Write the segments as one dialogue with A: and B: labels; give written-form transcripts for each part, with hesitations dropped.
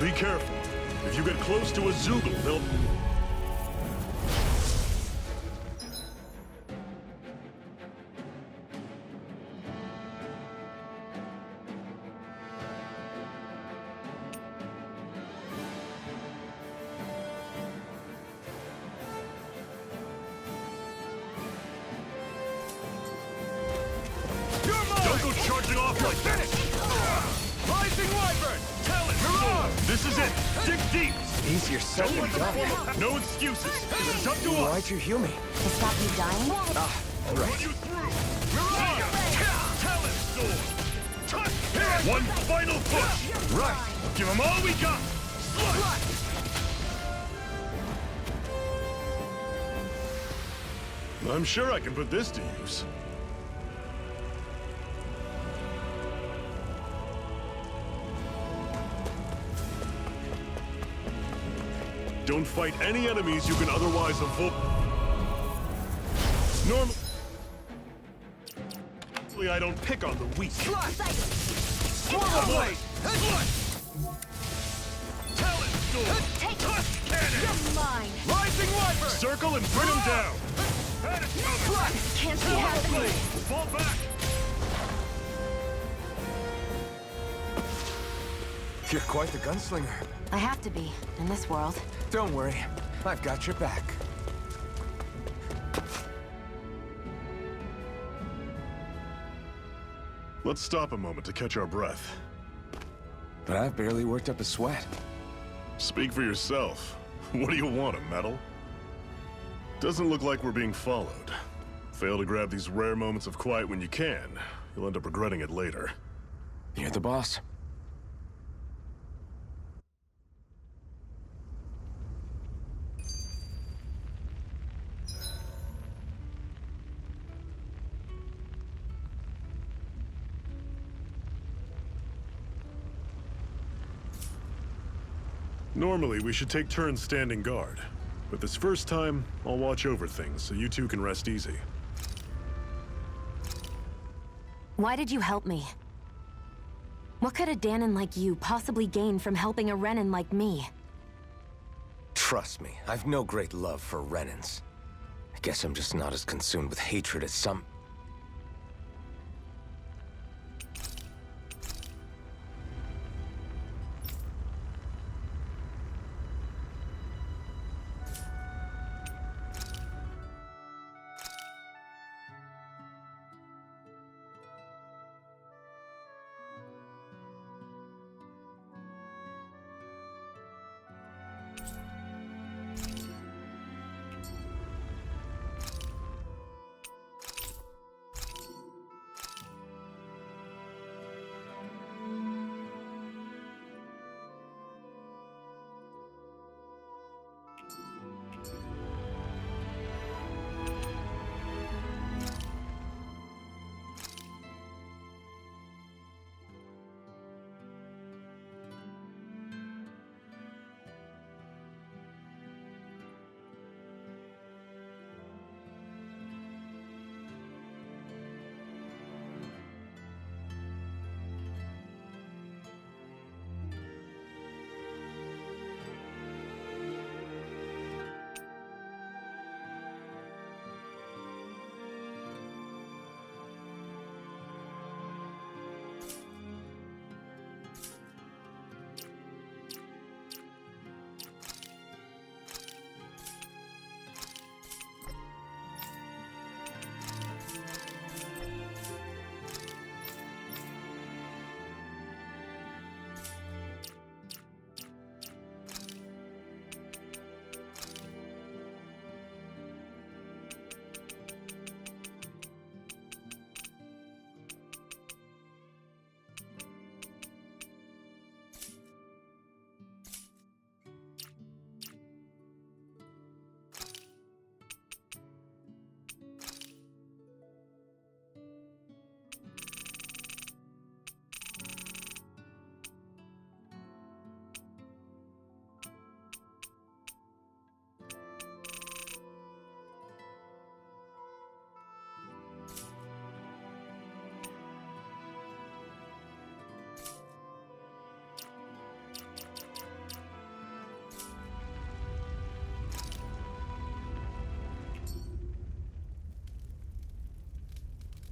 A: Be careful. If you get close to a Zoogle, they'll... Don't go charging off like that!
B: Rising Wyvern!
A: Tell it! This is it! Dig deep!
C: Easier said than done.
A: No excuses! This is up to us!
C: Why'd you heal me?
D: To stop you dying?
A: Run
C: Right.
A: you through! Talent sword! One final push!
C: Right.
A: Give them all we got! Slice! I'm sure I can put this to use. Don't fight any enemies you can otherwise avoid. Normally, I don't pick on the weak.
B: Swallow blade!
A: Talent sword!
D: Take
A: Tusk cannon!
D: You're mine!
B: Rising Wyvern!
A: Circle and bring him down!
D: Can't be happening!
A: Fall back!
C: You're quite the gunslinger.
D: I have to be, in this world.
C: Don't worry. I've got your back.
A: Let's stop a moment to catch our breath.
C: But I've barely worked up a sweat.
A: Speak for yourself. What do you want, a medal? Doesn't look like we're being followed. Fail to grab these rare moments of quiet when you can. You'll end up regretting it later.
C: You're the boss.
A: Normally, we should take turns standing guard. But this first time, I'll watch over things so you two can rest easy.
D: Why did you help me? What could a Danon like you possibly gain from helping a Renan like me?
C: Trust me, I've no great love for Renans. I guess I'm just not as consumed with hatred as some...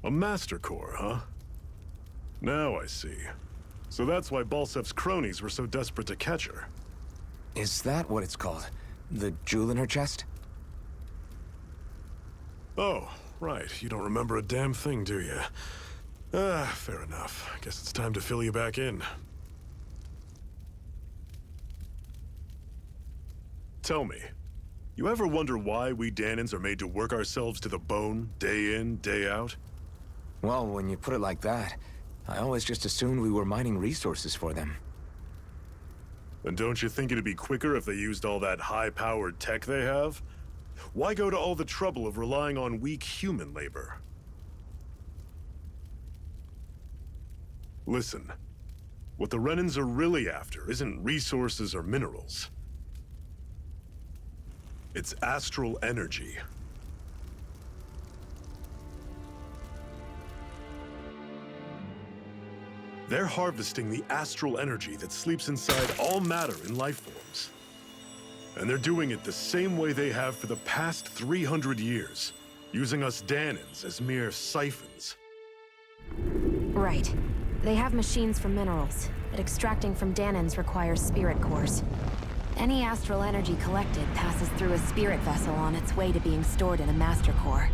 A: A Master Core, huh? Now I see. So that's why Balsef's cronies were so desperate to catch her.
C: Is that what it's called? The jewel in her chest?
A: Oh, right. You don't remember a damn thing, do you? Fair enough. Guess it's time to fill you back in. Tell me, you ever wonder why we Danans are made to work ourselves to the bone, day in, day out?
C: Well, when you put it like that, I always just assumed we were mining resources for them.
A: And don't you think it'd be quicker if they used all that high-powered tech they have? Why go to all the trouble of relying on weak human labor? Listen, what the Renans are really after isn't resources or minerals. It's astral energy. They're harvesting the astral energy that sleeps inside all matter in life forms. And they're doing it the same way they have for the past 300 years, using us Danans as mere siphons.
D: Right. They have machines for minerals, but extracting from Danans requires spirit cores. Any astral energy collected passes through a spirit vessel on its way to being stored in a master core.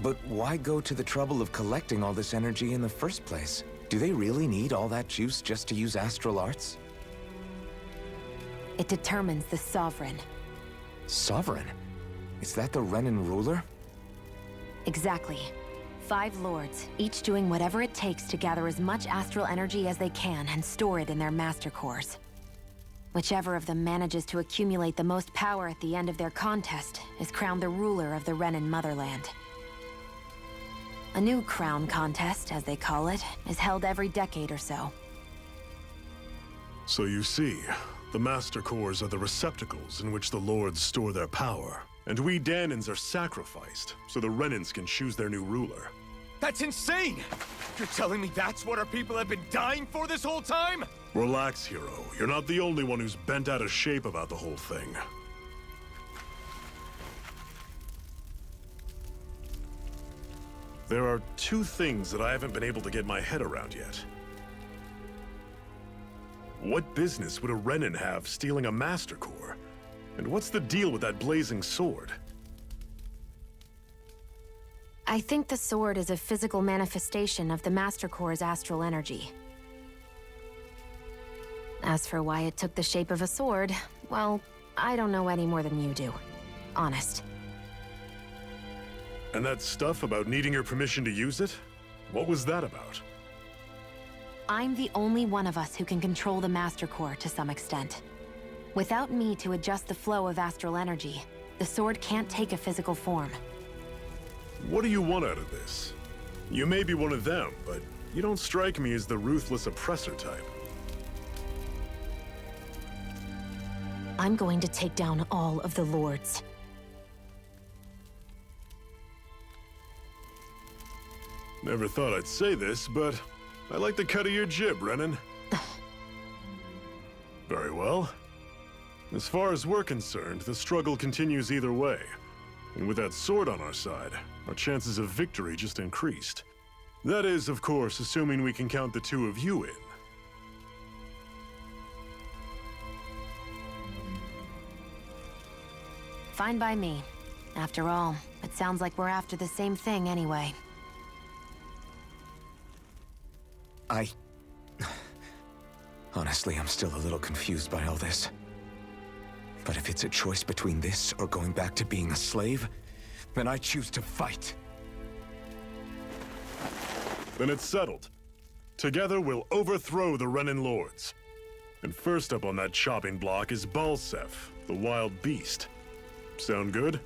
C: But why go to the trouble of collecting all this energy in the first place? Do they really need all that juice just to use astral arts?
D: It determines the Sovereign.
C: Sovereign? Is that the Renan ruler?
D: Exactly. 5 lords, each doing whatever it takes to gather as much astral energy as they can and store it in their master cores. Whichever of them manages to accumulate the most power at the end of their contest is crowned the ruler of the Renan motherland. A new crown contest, as they call it, is held every decade or so.
A: So you see, the Master Cores are the receptacles in which the Lords store their power. And we Danans are sacrificed, so the Renans can choose their new ruler.
B: That's insane! You're telling me that's what our people have been dying for this whole time?
A: Relax, hero. You're not the only one who's bent out of shape about the whole thing. There are 2 things that I haven't been able to get my head around yet. What business would a Renan have stealing a Master Core? And what's the deal with that blazing sword?
D: I think the sword is a physical manifestation of the Master Core's astral energy. As for why it took the shape of a sword, well, I don't know any more than you do. Honest.
A: And that stuff about needing your permission to use it? What was that about?
D: I'm the only one of us who can control the Master Core to some extent. Without me to adjust the flow of astral energy, the sword can't take a physical form.
A: What do you want out of this? You may be one of them, but you don't strike me as the ruthless oppressor type.
D: I'm going to take down all of the lords.
A: Never thought I'd say this, but I like the cut of your jib, Renan. Very well. As far as we're concerned, the struggle continues either way. And with that sword on our side, our chances of victory just increased. That is, of course, assuming we can count the 2 of you in.
D: Fine by me. After all, it sounds like we're after the same thing anyway.
C: Honestly, I'm still a little confused by all this. But if it's a choice between this or going back to being a slave, then I choose to fight.
A: Then it's settled. Together, we'll overthrow the Renan Lords. And first up on that chopping block is Balsef, the wild beast. Sound good?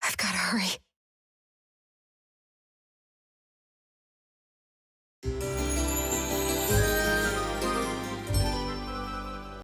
D: I've gotta hurry.